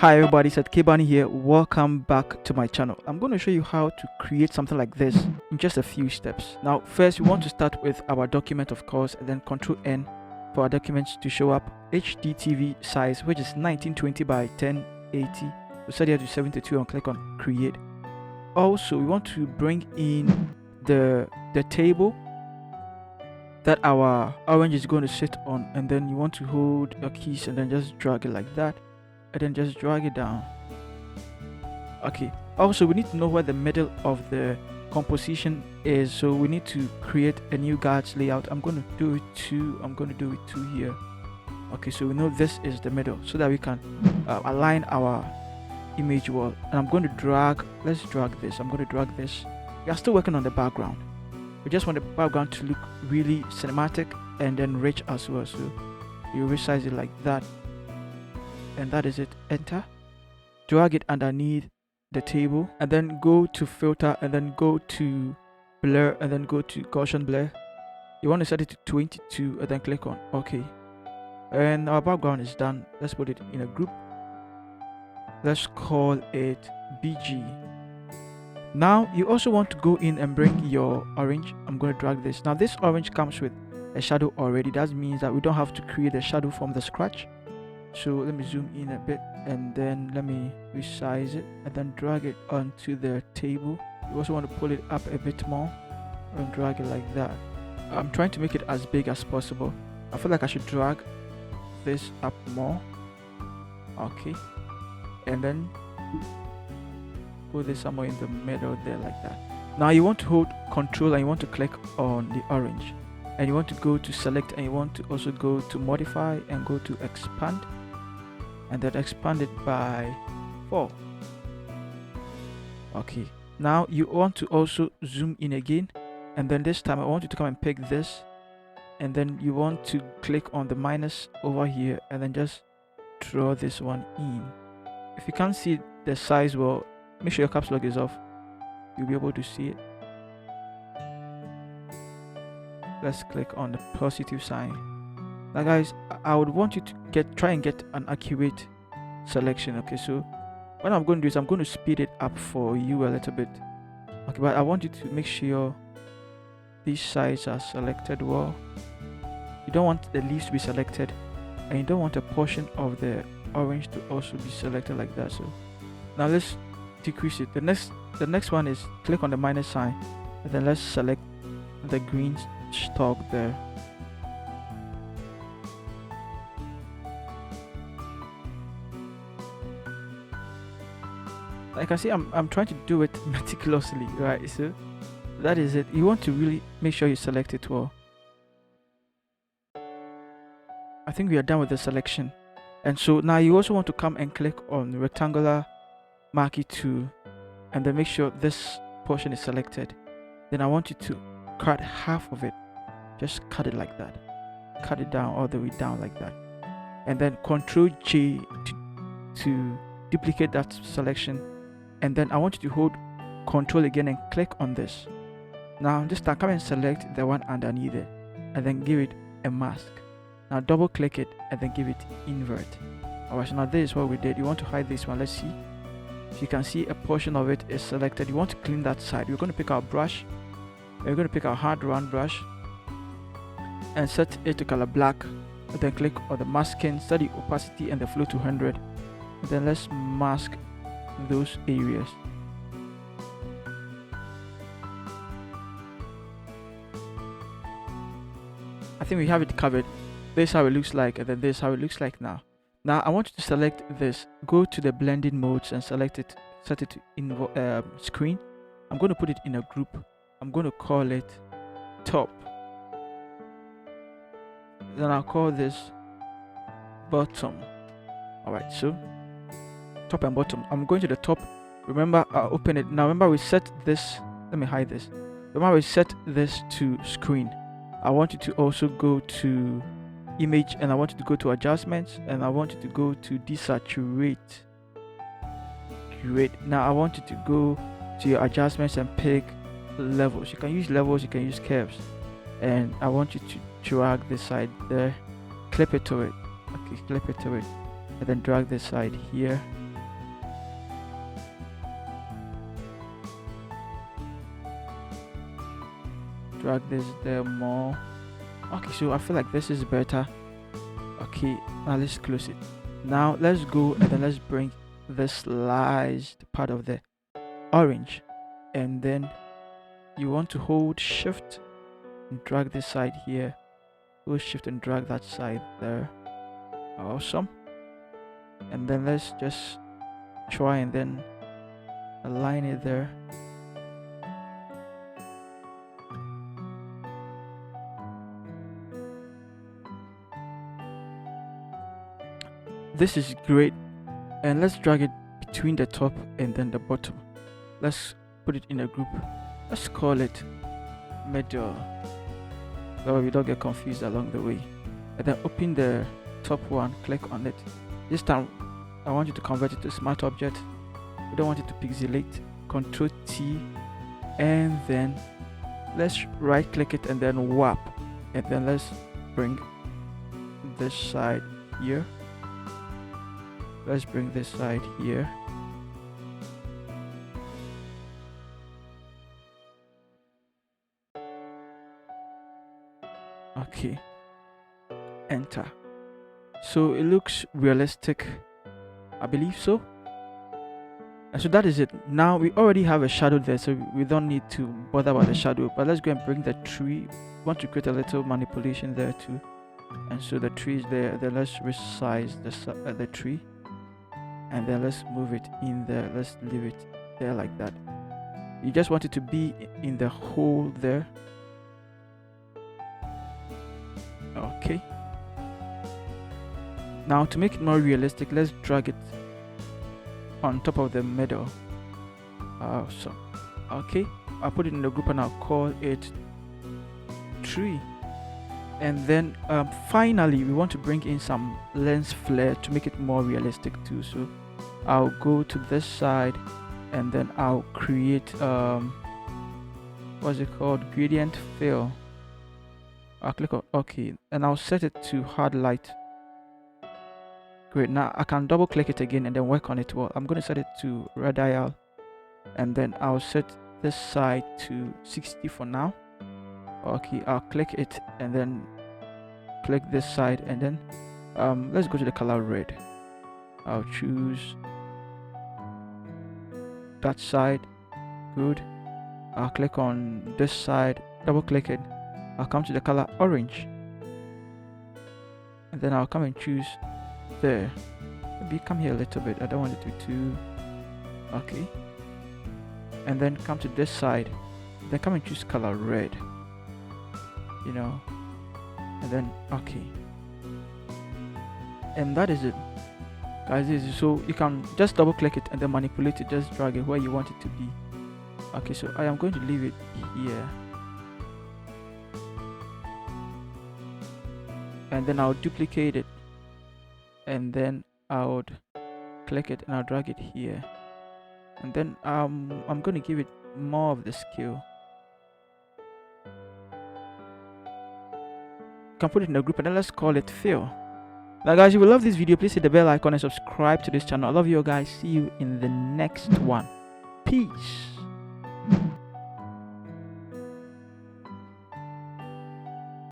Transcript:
Hi everybody, Seth K Bani here. Welcome back to my channel. I'm going to show you how to create something like this in just a few steps. Now, first we want to start with our document, of course, and then Control N for our documents to show up. HDTV size, which is 1920 by 1080. We set it to 72 and click on Create. Also, we want to bring in the table that our orange is going to sit on, and then you want to hold your keys and then just drag it like that, and then just drag it down. Okay, also we need to know where the middle of the composition is, so we need to create a new guards layout. I'm going to do it two here. Okay, so we know this is the middle so that we can align our image wall. And I'm going to drag, let's drag this. I'm going to drag this. We are still working on the background. We just want the background to look really cinematic and then rich as well, so you resize it like that, and that is it. Enter, drag it underneath the table, and then go to filter, and then go to blur, and then go to Gaussian blur. You want to set it to 22 and then click on OK, and our background is done. Let's put it in a group. Let's call it BG. Now you also want to go in and bring your orange. I'm going to drag this. Now this orange comes with a shadow already. That means that we don't have to create a shadow from the scratch. So let me zoom in a bit, and then let me resize it and then drag it onto the table. You also want to pull it up a bit more and drag it like that. I'm trying to make it as big as possible. I feel like I should drag this up more. Okay, and then put this somewhere in the middle there like that. Now you want to hold Control and you want to click on the orange, and you want to go to select, and you want to also go to modify and go to expand, and then expand it by 4. Okay, now you want to also zoom in again, and then this time I want you to come and pick this, and then you want to click on the minus over here and then just draw this one in. If you can't see the size well, make sure your caps lock is off. You'll be able to see it. Let's click on the positive sign. Now guys, I would want you to try and get an accurate selection. Okay, so what I'm going to do is I'm going to speed it up for you a little bit. Okay, but I want you to make sure these sides are selected well. You don't want the leaves to be selected, and you don't want a portion of the orange to also be selected like that. So now let's decrease it. The next one is click on the minus sign, and then let's select the green stalk there. Like I see, I'm trying to do it meticulously, right? So that is it. You want to really make sure you select it well. I think we are done with the selection, and so now you also want to come and click on rectangular marquee tool, and then make sure this portion is selected. Then I want you to cut half of it. Just cut it like that. Cut it down all the way down like that, and then Control J to duplicate that selection. And then I want you to hold Control again and click on this. Now this time come and select the one underneath it, and then give it a mask. Now double click it and then give it invert. Alright, so now this is what we did. You want to hide this one. Let's see if you can see a portion of it is selected. You want to clean that side. We're going to pick our brush. We're going to pick our hard round brush and set it to color black, and then click on the masking, set the opacity and the flow to 100, and then let's mask those areas. I think we have it covered. This is how it looks like, and then this is how it looks like now. Now I want you to select this, go to the blending modes and select it, set it to screen. I'm going to put it in a group. I'm going to call it top. Then I'll call this bottom. Alright, so top and bottom. I'm going to the top. Remember, I'll open it. Now remember we set this, let me hide this. Remember we set this to screen. I want you to also go to image, and I want you to go to adjustments, and I want you to go to desaturate. Great. Now I want you to go to your adjustments and pick levels. You can use levels, you can use curves, and I want you to drag this side there, clip it to it. Okay, clip it to it, and then drag this side here, drag this there more. Okay, so I feel like this is better. Okay, now let's close it. Now let's go and then let's bring the sliced part of the orange, and then you want to hold shift and drag this side here, hold shift and drag that side there. Awesome. And then let's just try and then align it there. This is great, and let's drag it between the top and then the bottom. Let's put it in a group. Let's call it middle, so we don't get confused along the way. And then open the top one, click on it. This time I want you to convert it to smart object. We don't want it to pixelate. Control T, and then let's right click it and then warp, and then let's bring this side here. Let's bring this side here. Okay, enter. So it looks realistic, I believe so. And so that is it. Now we already have a shadow there, so we don't need to bother about the shadow. But let's go and bring the tree. We want to create a little manipulation there too. And so the tree is there. Then let's resize the tree, and then let's move it in there. Let's leave it there like that. You just want it to be in the hole there. Okay. Now to make it more realistic, let's drag it on top of the middle. Awesome. Okay, I'll put it in the group and I'll call it tree. And then finally we want to bring in some lens flare to make it more realistic too. So I'll go to this side and then I'll create what's it called, gradient fill. I'll click on OK, and I'll set it to hard light. Great. Now I can double click it again and then work on it. Well, I'm going to set it to radial, and then I'll set this side to 60 for now. Okay, I'll click it and then click this side, and then let's go to the color red. I'll choose that side. Good. I'll click on this side, double click it. I'll come to the color orange, and then I'll come and choose there. Maybe come here a little bit. I don't want it to be too. Okay. And then come to this side, then come and choose color red, you know, and then okay. And that is it, guys. So you can just double click it and then manipulate it, just drag it where you want it to be. Okay, so I am going to leave it here, and then I'll duplicate it, and then I would click it and I'll drag it here, and then I'm going to give it more of the scale. You can put it in a group, and then let's call it fill. Now guys, if you love this video, please hit the bell icon and subscribe to this channel. I love you guys. See you in the next one. Peace.